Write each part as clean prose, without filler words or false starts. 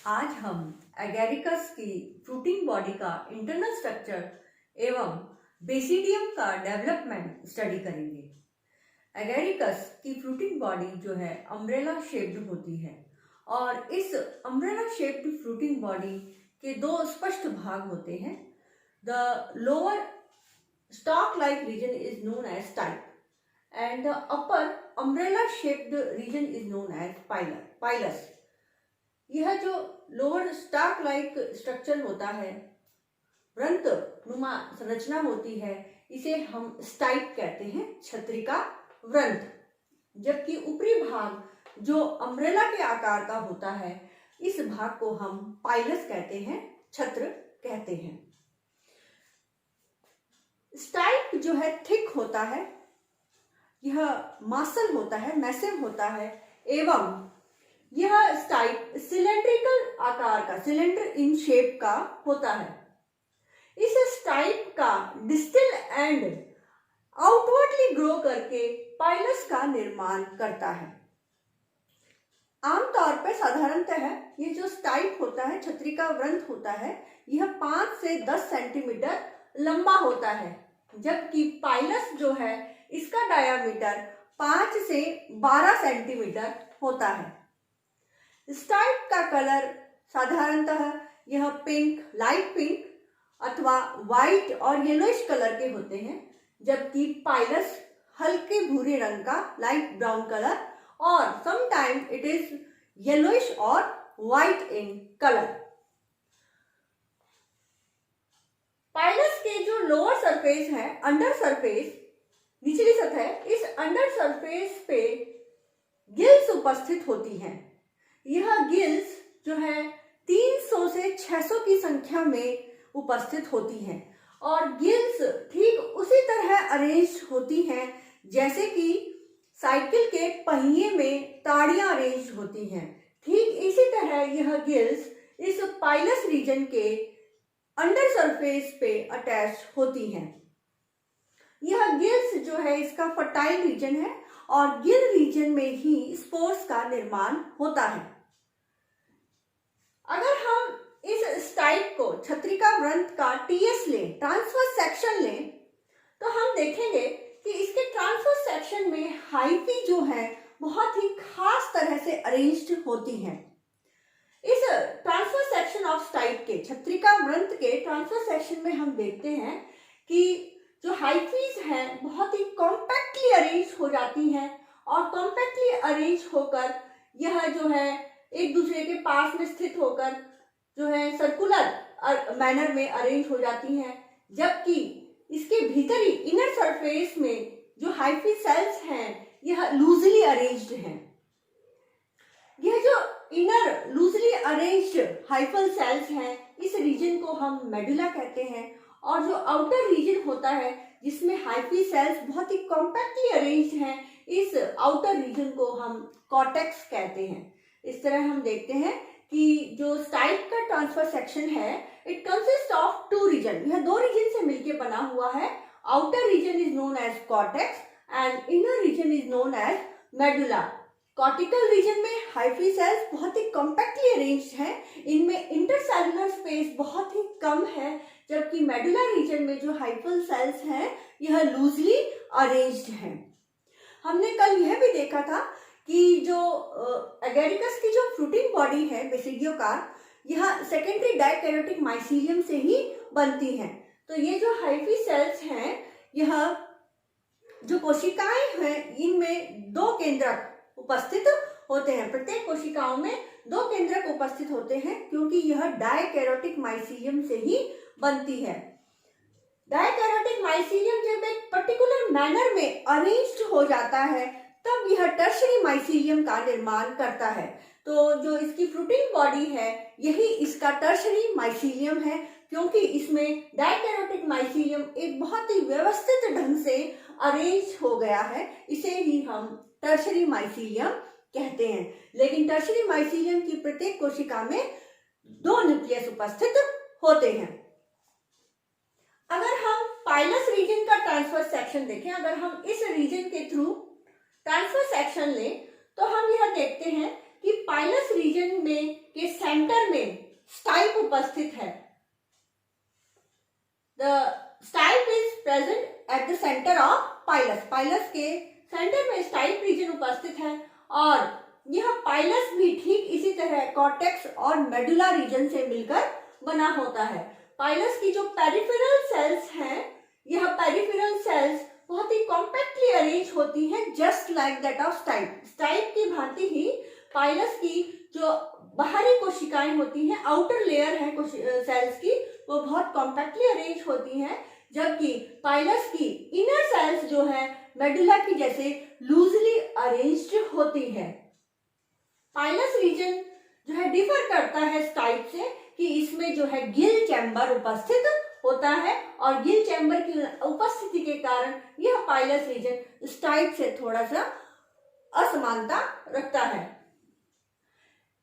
आज हम एगेरिकस की फ्रूटिंग बॉडी का इंटरनल स्ट्रक्चर एवं बेसिडियम का डेवलपमेंट स्टडी करेंगे। एगेरिकस की फ्रूटिंग बॉडी जो है अम्ब्रेला शेप्ड होती है और इस अम्ब्रेला शेप्ड फ्रूटिंग बॉडी के दो स्पष्ट भाग होते हैं। The lower stalk like region is known as stipe and the upper umbrella shaped region is known as pilus। यह जो लोअर स्टाक लाइक स्ट्रक्चर होता है, वृंत नुमा संरचना होती है, इसे हम स्टाइप कहते हैं, छत्रिका वृंत। जबकि ऊपरी भाग जो अम्ब्रेला के आकार का होता है, इस भाग को हम पाइलस कहते हैं, छत्र कहते हैं। स्टाइप जो है थिक होता है, यह मासल होता है, मैसिव होता है एवं यह स्टाइप सिलेंड्रिकल आकार का, सिलेंडर इन शेप का होता है। इस स्टाइप का डिस्टल एंड आउटवर्डली ग्रो करके पाइलस का निर्माण करता है। आमतौर पर साधारणतः ये जो स्टाइप होता है, छत्रिका वृंत होता है, यह 5 से 10 सेंटीमीटर लंबा होता है, जबकि पाइलस जो है इसका डायामीटर 5 से 12 सेंटीमीटर होता है। स्टाइप का कलर साधारणतः यह पिंक, लाइट पिंक अथवा व्हाइट और येलोइश कलर के होते हैं, जबकि पाइलस हल्के भूरे रंग का, लाइट ब्राउन कलर और समटाइम इट इज येलोइश और व्हाइट इन कलर। पाइलस के जो लोअर सरफेस है, अंडर सरफेस, निचली सतह, इस अंडर सरफेस पे गिल्स उपस्थित होती हैं। यह गिल्स जो है 300 से 600 की संख्या में उपस्थित होती हैं और गिल्स ठीक उसी तरह अरेंज होती हैं जैसे कि साइकिल के पहिए में ताड़ियां अरेंज होती हैं। ठीक इसी तरह यह गिल्स इस पाइलस रीजन के अंडर सरफेस पे अटैच होती हैं। यह गिल्स जो है इसका फर्टाइल रीजन है और गिल रीजन में ही स्पोर्स का निर्माण होता है। अगर हम इस स्टाइप को, छत्रिका वृंत का टीएस लें, ट्रांसवर्स सेक्शन लें, तो हम देखेंगे कि इसके ट्रांसवर्स सेक्शन में हाइफी जो है बहुत ही खास तरह से अरेंज्ड होती हैं। इस ट्रांसवर्स सेक्शन ऑफ स्टाइप के, छत्रिका वृंत के ट्रांसवर्स सेक्शन में हम देखते हैं कि जो हाइफीज हैं बहुत ही कॉम्पैक्टली अरेंज हो जाती हैं और कॉम्पैक्टली अरेंज होकर यह जो है एक दूसरे के पास में स्थित होकर जो है सर्कुलर मैनर में अरेंज हो जाती हैं, जबकि इसके भीतरी इनर सरफेस में जो हाइफी सेल्स हैं यह लूजली अरेंज्ड हैं। यह जो inner loosely arranged hyphal cells हैं, इस रीजन को हम मेडुला कहते हैं और जो आउटर रीजन होता है जिसमें हाइफी सेल्स बहुत ही कॉम्पैक्टली अरेंज्ड हैं, इस आउटर रीजन को हम कॉर्टेक्स कहते हैं। इस तरह हम देखते हैं कि जो स्टाइप का ट्रांसफर सेक्शन है, इट कंसिस्ट ऑफ 2 रीजन। यह 2 रीजन से मिलकर बना हुआ है। Outer region is known as cortex and inner region is known as medulla. Cortical region में हाइफी सेल्स बहुत ही कॉम्पैक्टली अरेंज्ड हैं, इनमें इंटरसेलुलर स्पेस बहुत ही कम है, जबकि मेडुला रीजन में जो हाइफल सेल्स हैं यह लूजली अरेंज्ड हैं। हमने कल यह भी देखा था कि जो एगेरिकस की जो फ्रूटिंग बॉडी है बेसिडियोकार, यह सेकेंडरी डाइकैरोटिक माइसीलियम से ही बनती है। तो ये जो हाइफी सेल्स हैं, यह जो कोशिकाएं हैं, इनमें 2 केंद्रक उपस्थित होते हैं। प्रत्येक कोशिकाओं में 2 केंद्रक उपस्थित होते हैं क्योंकि यह डाइकैरोटिक माइसीलियम से ही बनती है। डाइकैरोटिक माइसीलियम जब एक पर्टिकुलर मैनर में अरेंज्ड हो जाता है, तब यह टर्शरी माइसीलियम का निर्माण करता है। तो जो इसकी फ्रूटिंग बॉडी है, यही इसका टर्शरी माइसीलियम है, क्योंकि इसमें डाइकैरोटिक माइसीलियम एक बहुत ही व्यवस्थित ढंग से अरेंज हो गया है। इसे ही हम टर्शरी माइसीलियम कहते हैं। लेकिन टर्शरी माइसीलियम की प्रत्येक कोशिका में 2 न्यूक्लियस उपस्थित होते हैं। अगर हम पाइलस रीजन का ट्रांसफर सेक्शन देखें, अगर हम इस रीजन के थ्रू ट्रांसफर सेक्शन लें, तो हम यह देखते हैं कि पाइलस रीजन में के सेंटर में स्टाइप उपस्थित है। The stipe is present at the centre of pilus. Pilus के सेंटर में स्टाइप रीजन उपस्थित है और यह पाइलस भी ठीक इसी तरह कॉर्टेक्स और मेडुला रीजन से मिलकर बना होता है। पाइलस की जो पेरिफेरल सेल्स हैं, यह पेरिफेरल सेल्स बहुत ही कॉम्पैक्टली अरेंज होती हैं, just like that of stipe. Stipe की भांति ही पाइलस की जो बाहरी कोशिकाएं होती हैं, आउटर लेयर है सेल्स की, वो बहुत कॉम्पैक्टली अरेंज होती हैं, जबकि पाइलस की इनर सेल्स जो है मेडुला की जैसे लूजली अरेंज्ड होती है। पाइलस रीजन जो है डिफर करता है स्टाइप से कि इसमें जो है गिल चैम्बर उपस्थित होता है और गिल चैम्बर की उपस्थिति के कारण यह पाइलस रीजन स्टाइप से थोड़ा सा असमानता रखता है।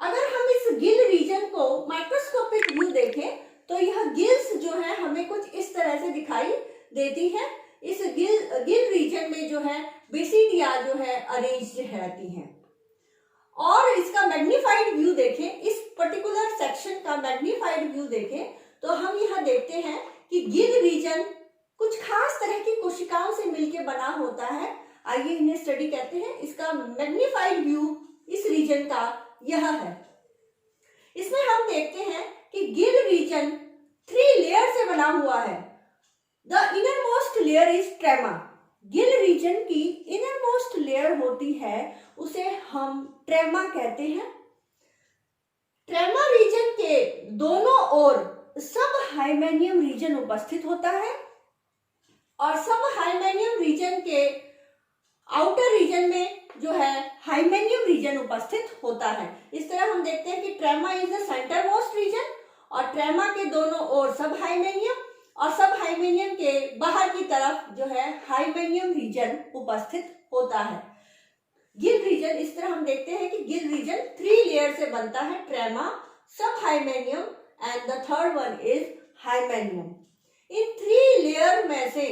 अगर हम इस गिल रीजन को माइक्रोस्कोपिक व्यू देखें तो यह गिल्स जो है हमें कुछ इस तरह से दिखाई देती है। इस गिल रीजन में जो है बेसिडिया जो है अरेंज्ड रहती हैं। और इसका मैग्नीफाइड व्यू देखें, इस पर्टिकुलर सेक्शन का मैग्नीफाइड व्यू देखें तो हम यह देखते हैं कि गिल रीजन कुछ खास तरह की कोशिकाओं से मिलकर बना होता है। आइए इन्हें स्टडी करते हैं। इसका मैग्नीफाइड व्यू इस रीजन का यह है। इसमें हम देखते हैं कि गिल रीजन 3 लेयर से बना हुआ है। The inner most layer is trama. Gill region की इनर मोस्ट लेयर होती है, उसे हम ट्रेमा कहते हैं। ट्रेमा रीजन के दोनों ओर सब हाइमेनियम रीजन उपस्थित होता है और सब हाइमेनियम रीजन के आउटर रीजन में जो है हाइमेनियम रीजन उपस्थित होता है। इस तरह हम देखते हैं कि trama is the center most region और ट्रेमा के दोनों ओर सब हाइमेनियम और सब हाइमेनियम के बाहर की तरफ जो है हाइमेनियम रीजन उपस्थित होता है। गिल रीजन इस तरह हम देखते हैं कि गिल रीजन 3 लेयर से बनता है, ट्रेमा, सब hymenium and the third one is hymenium. इन 3 लेयर में से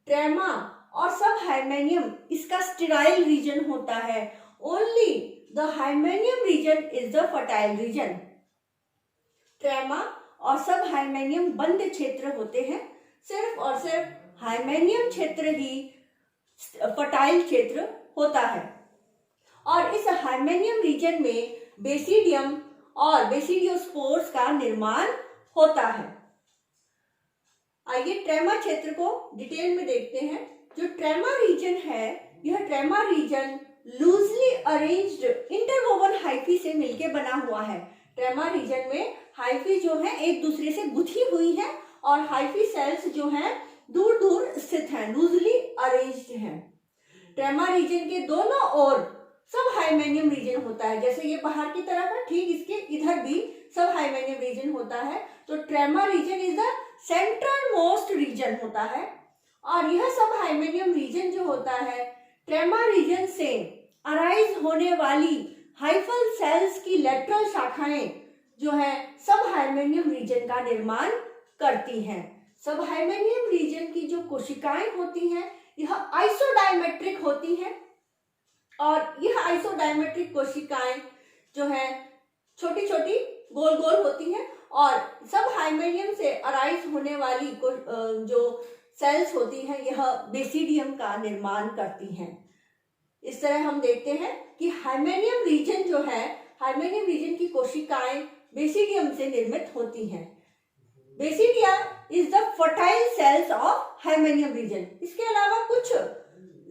ट्रेमा और सब हाइमेनियम इसका स्टेराइल रीजन होता है। Only the hymenium region is the fertile region. Trama और सब हाइमेनियम बंद क्षेत्र होते हैं, सिर्फ और सिर्फ हाइमेनियम क्षेत्र ही फर्टाइल क्षेत्र होता है। और इस हाइमेनियम रीजन में बेसिडियम और बेसिडियोस्पोर्स का निर्माण होता है। आइए ट्रेमा क्षेत्र को डिटेल में देखते हैं। जो ट्रेमा रीजन है, यह trama region loosely arranged interwoven hyphae से मिलकर बना हुआ है। ट्रेमा रीजन में हाइफी जो है एक दूसरे से गुथी हुई है और हाइफी सेल्स जो हैं दूर दूर स्थित हैं, लूजली अरेंज्ड हैं। ट्रेमा रीजन के दोनों ओर सब हाइमेनियम रीजन होता है। जैसे ये बाहर की तरफ है, ठीक इसके इधर भी सब हाइमेनियम रीजन होता है। तो trama region is the central most region होता है और यह सब हाइमेनियम रीजन जो होता है ट्रेमा रीजन से अराइज होने वाली हाइफल सेल्स की लेटरल शाखाएं जो है सब हाइमेनियम रीजन का निर्माण करती हैं। सब हाइमेनियम रीजन की जो कोशिकाएं होती हैं यह आइसोडायमेट्रिक होती हैं और यह आइसोडायमेट्रिक कोशिकाएं जो है छोटी छोटी गोल गोल होती हैं और सब हाइमेनियम से अराइज होने वाली जो सेल्स होती हैं यह बेसिडियम का निर्माण करती हैं। इस तरह हम देखते हैं कि हाइमेनियम रीजन जो है, हाइमेनियम रीजन की कोशिकाएं बेसिडियम से निर्मित होती हैं। Basidia is the fertile cells of hymenium region. इसके अलावा कुछ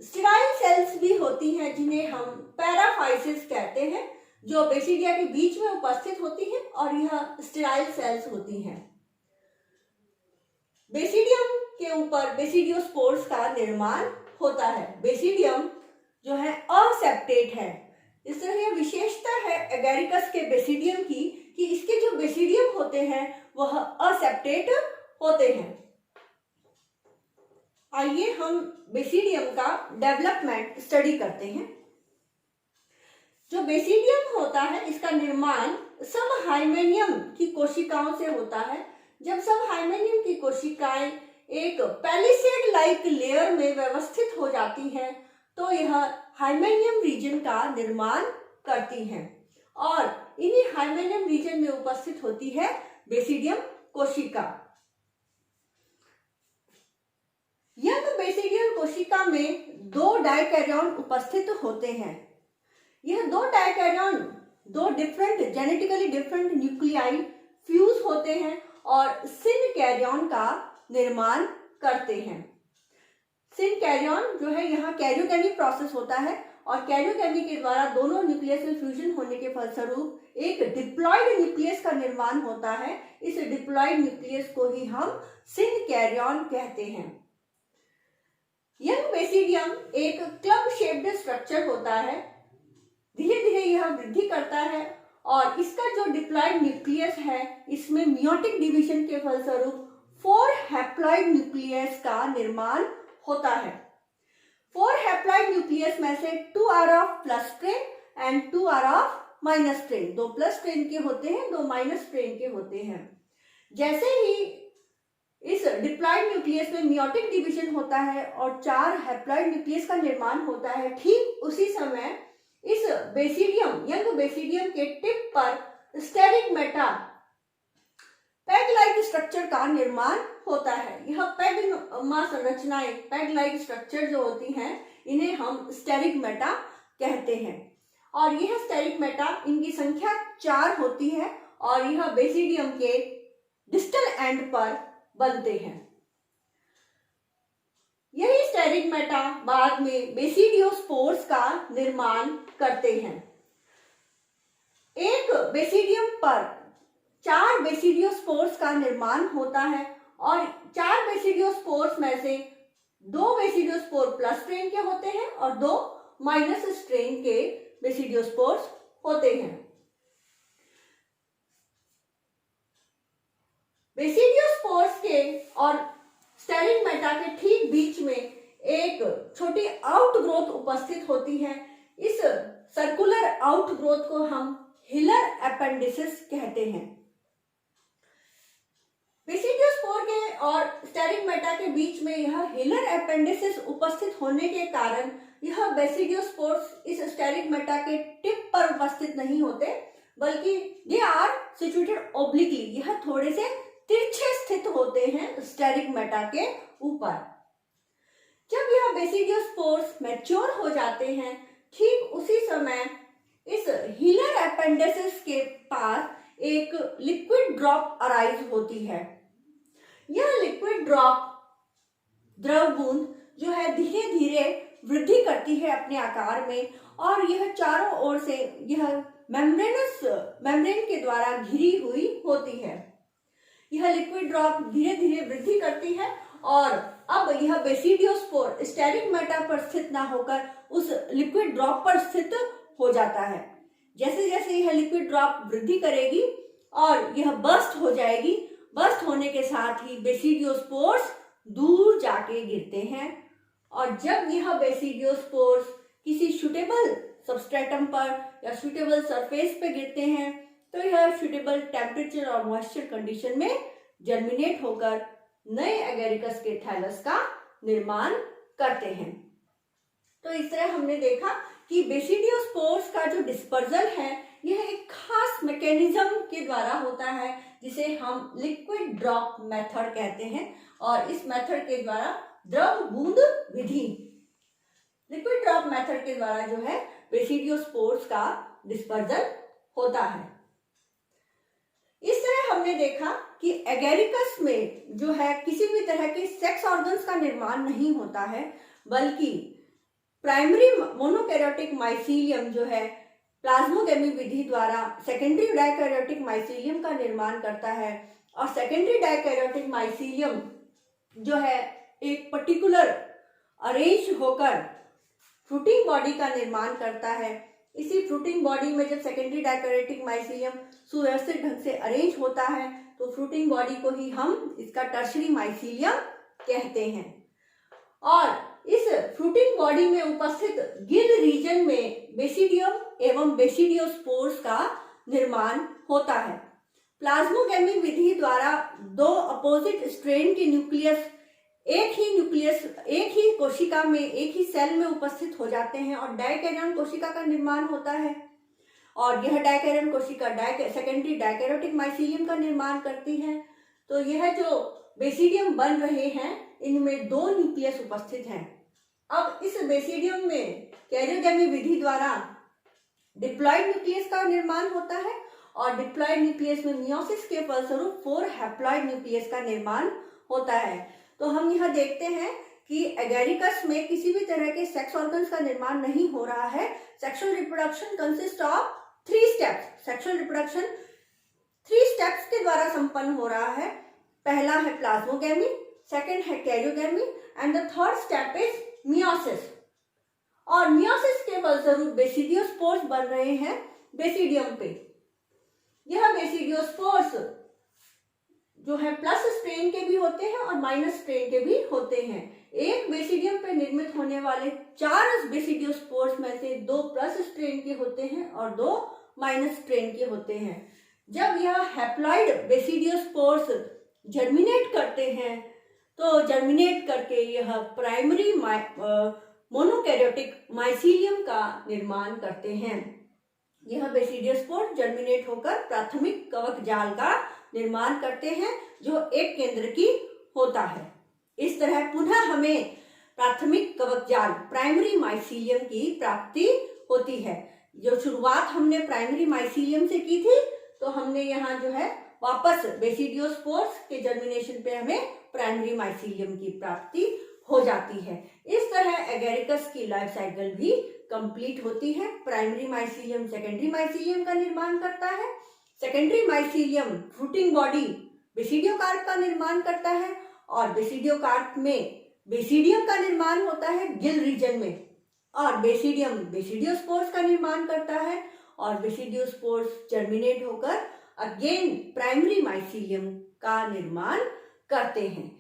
स्टेराइल सेल्स भी होती हैं जिन्हें हम पैराफाइसिस कहते हैं, जो बेसिडिया के बीच में उपस्थित होती हैं और यह स्टेराइल सेल्स होती हैं। बेसिडियम के ऊपर बेसिडियोस्पोर्स का निर्माण होता है। बेसिडियम जो है असेप्टेट है। इस तरह यह विशेषता है एगेरिकस के बेसिडियम की कि इसके जो बेसिडियम होते हैं वह असेप्टेट होते हैं। आइए हम बेसिडियम का डेवलपमेंट स्टडी करते हैं। जो बेसिडियम होता है इसका निर्माण सब हाइमेनियम की कोशिकाओं से होता है। जब सब हाइमेनियम की कोशिकाएं एक पैलिसेड लाइक लेयर में व्यवस्थित हो जाती हैं तो यह हाइमेनियम रीजन का निर्माण करती हैं और इन्हीं हाइमेनियम रीजन में उपस्थित होती है बेसिडियम कोशिका। यंग बेसिडियम कोशिका में 2 डायकैरियन उपस्थित होते हैं। यह 2 डायकैरियन 2 different genetically different nuclei fuse होते हैं और सिनकैरियन का निर्माण करते हैं। सिनकैरियन जो है, यहाँ कैरियोकेमी प्रोसेस होता है और कैरियोकेमी के द्वारा दोनों न्यूक्लियस में फ्यूजन होने के फलस्वरूप एक डिप्लॉयड न्यूक्लियस का निर्माण होता है। इस डिप्लॉयड न्यूक्लियस को ही हम सिनकैरियन कहते हैं। यंग बेसिडियम एक क्लब शेप्ड स्ट्रक्चर होता है। धीरे धीरे यह वृद्धि करता है और इसका जो डिप्लॉयड न्यूक्लियस है, इसमें मियोटिक डिवीजन के फलस्वरूप 4 हैप्लॉइड न्यूक्लियस का निर्माण होता है। 4 हैप्लॉइड न्यूक्लियस में से 2 are of plus strain and 2 are of minus strain. 2 plus strain के होते हैं, 2 माइनस स्ट्रेन के होते हैं। जैसे ही इस डिप्लॉयड न्यूक्लियस में मियोटिक डिवीजन होता है और 4 हैप्लॉइड न्यूक्लियस का निर्माण होता है, ठीक उसी समय इस बेसिडियम, यंग बेसिडियम के टिप पर स्टेरिगमेटा पैग लाइक स्ट्रक्चर का निर्माण होता है। यह पैगमा संरचनाएं, पैग लाइक स्ट्रक्चर जो होती हैं, इन्हें हम स्टेरिगमेटा कहते हैं और यह स्टेरिगमेटा, इनकी संख्या 4 होती है और यह बेसिडियम के डिस्टल एंड पर बनते हैं। यही स्टेरिगमेटा बाद में बेसिडियोस्पोर्स का निर्माण करते हैं। एक बेसिडियम पर 4 बेसिडियोस्पोर्स का निर्माण होता है और 4 बेसिडियोस्पोर्स में से 2 बेसिडियोस्पोर प्लस स्ट्रेन के होते हैं और 2 माइनस स्ट्रेन के बेसिडियोस्पोर्स होते हैं। बेसिडियोस्पोर्स के और स्टेरिगमेटा के ठीक बीच में एक छोटी आउटग्रोथ उपस्थित होती है। इस सर्कुलर आउटग्रोथ को हम हिलर एपेंडिसिस कहते हैं। बेसिडियोस्पोर के और स्टेरिगमेटा के बीच में यह हिलर एपेंडिसिस उपस्थित होने के कारण यह बेसिडियोस्पोर्स इस स्टेरिगमेटा के टिप पर उपस्थित नहीं होते, बल्कि दे आर सिचुएटेड ओब्लिकली। यह थोड़े से तिरछे स्थित होते हैं स्टेरिगमेटा के ऊपर। जब यह बेसिडियोस्पोर्स मैच्योर हो जाते हैं, ठीक उसी समय इस हिलर एपेंडिसिस के पास एक लिक्विड ड्रॉप अराइज होती है। यह लिक्विड ड्रॉप, द्रव बूंद जो है, धीरे धीरे वृद्धि करती है अपने आकार में और यह चारों ओर से यह मेम्ब्रेन के द्वारा घिरी हुई होती है। यह लिक्विड ड्रॉप धीरे धीरे वृद्धि करती है और अब यह बेसिडियोस्पोर स्टेरिगमेटा पर स्थित ना होकर उस लिक्विड ड्रॉप पर स्थित हो जाता है। जैसे जैसे यह लिक्विड ड्रॉप वृद्धि करेगी और यह बर्स्ट हो जाएगी, बर्स्ट होने के साथ ही बेसिडियोस्पोर्स दूर जाके गिरते हैं और जब यह बेसिडियोस्पोर्स किसी सुटेबल सबस्ट्रेटम पर या सुटेबल सरफेस पे गिरते हैं, तो यह सुटेबल टेम्परेचर और मॉइस्चर कंडीशन में जर्मिनेट होकर नए एगेरिकस के थैलस का निर्माण करते हैं। तो इस तरह हमने देखा कि बेसिडियोस्पोर्स का जो डिस्पर्जल है, यह एक खास मैकेनिज्म के द्वारा होता है जिसे हम लिक्विड ड्रॉप मेथड कहते हैं और इस मेथड के द्वारा द्रव बूंद विधि, लिक्विड ड्रॉप मेथड के द्वारा जो है बेसिडियोस्पोर्स का डिस्पर्जल होता है। इस तरह हमने देखा कि एगेरिकस में जो है किसी भी तरह के सेक्स ऑर्गन्स का निर्माण नहीं होता है, बल्कि प्राइमरी मोनोकैरियोटिक माइसीलियम जो है प्लाज्मोगेमी विधि द्वारा सेकेंडरी डाइकैरियोटिक माइसीलियम का निर्माण करता है और सेकेंडरी डाइकैरियोटिक माइसीलियम जो है एक पर्टिकुलर अरेंज होकर फ्रूटिंग बॉडी का निर्माण करता है। इसी फ्रूटिंग बॉडी में जब सेकेंडरी डाइकैरियोटिक माइसीलियम सुव्यवस्थित ढंग से अरेंज होता है, तो फ्रूटिंग बॉडी को ही हम इसका टर्शरी माइसीलियम कहते हैं। और इस फ्रूटिंग बॉडी में उपस्थित गिल रीजन में बेसिडियम एवं बेसिडियोस्पोर्स का निर्माण होता है। प्लाज्मोगेमी विधि द्वारा 2 अपोजिट स्ट्रेन के न्यूक्लियस एक ही कोशिका में, एक ही सेल में उपस्थित हो जाते हैं और डाइकैरियन कोशिका का निर्माण होता है। और यह डाइकैरियन कोशिका सेकेंडरी डाइकैरोटिक माइसीलियम का निर्माण करती है। तो यह जो बेसिडियम बन रहे हैं इनमें 2 न्यूक्लियस उपस्थित हैं। अब इस बेसिडियम में कैरियोगेमी विधि द्वारा डिप्लॉइड न्यूक्लियस का निर्माण होता है और डिप्लॉइड न्यूक्लियस में मियोसिस के फलस्वरूप 4 हैप्लॉइड न्यूक्लियस का निर्माण होता है। तो हम यहाँ देखते हैं कि एगेरिकस में किसी भी तरह के सेक्स ऑर्गन्स का निर्माण नहीं हो रहा है। Sexual reproduction consist of 3 steps. Sexual reproduction 3 steps के द्वारा संपन्न हो रहा है। पहला है प्लाज्मोगेमी, सेकंड है karyogamy and the third step is meiosis. और मियोसिस के फलस्वरूप बेसिडियोस्पोर्स बन रहे हैं बेसिडियम पे। यह बेसिडियोस्पोर्स जो है प्लस स्ट्रेन के भी होते हैं और माइनस स्ट्रेन के भी होते हैं। एक बेसिडियम पे निर्मित होने वाले 4 बेसिडियोस्पोर्स में से 2 प्लस स्ट्रेन के होते हैं और 2 माइनस स्ट्रेन के होते हैं। जब यह हैप्लॉइड बेसिडियोस्पोर्स जर्मिनेट करते हैं तो जर्मिनेट करके यह प्राइमरी मोनोकैरियोटिक माइसीलियम का निर्माण करते हैं। यह बेसिडियोस्पोर जर्मिनेट होकर प्राथमिक कवक जाल का निर्माण करते हैं जो एक केंद्र की होता है। इस तरह पुनः हमें प्राथमिक कवक जाल प्राइमरी माइसीलियम की प्राप्ति होती है। जो शुरुआत हमने प्राइमरी माइसीलियम से की थी तो हमने यहाँ जो है वापस बेसिडियोस्पोर्स के जर्मिनेशन पे हमें प्राइमरी माइसीलियम की प्राप्ति हो जाती है। इस तरह एगेरिकस की लाइफ साइकिल भी कंप्लीट होती है। प्राइमरी माइसीलियम सेकेंडरी माइसीलियम का निर्माण करता है। Secondary mycelium fruiting body basidiocarp का निर्माण करता है और बेसिडियोकार्प में बेसिडियम का निर्माण होता है गिल रीजन में और बेसिडियम बेसिडियोस्पोर्स का निर्माण करता है और बेसिडियोस्पोर्स जर्मिनेट होकर अगेन प्राइमरी माइसीलियम का निर्माण करते हैं।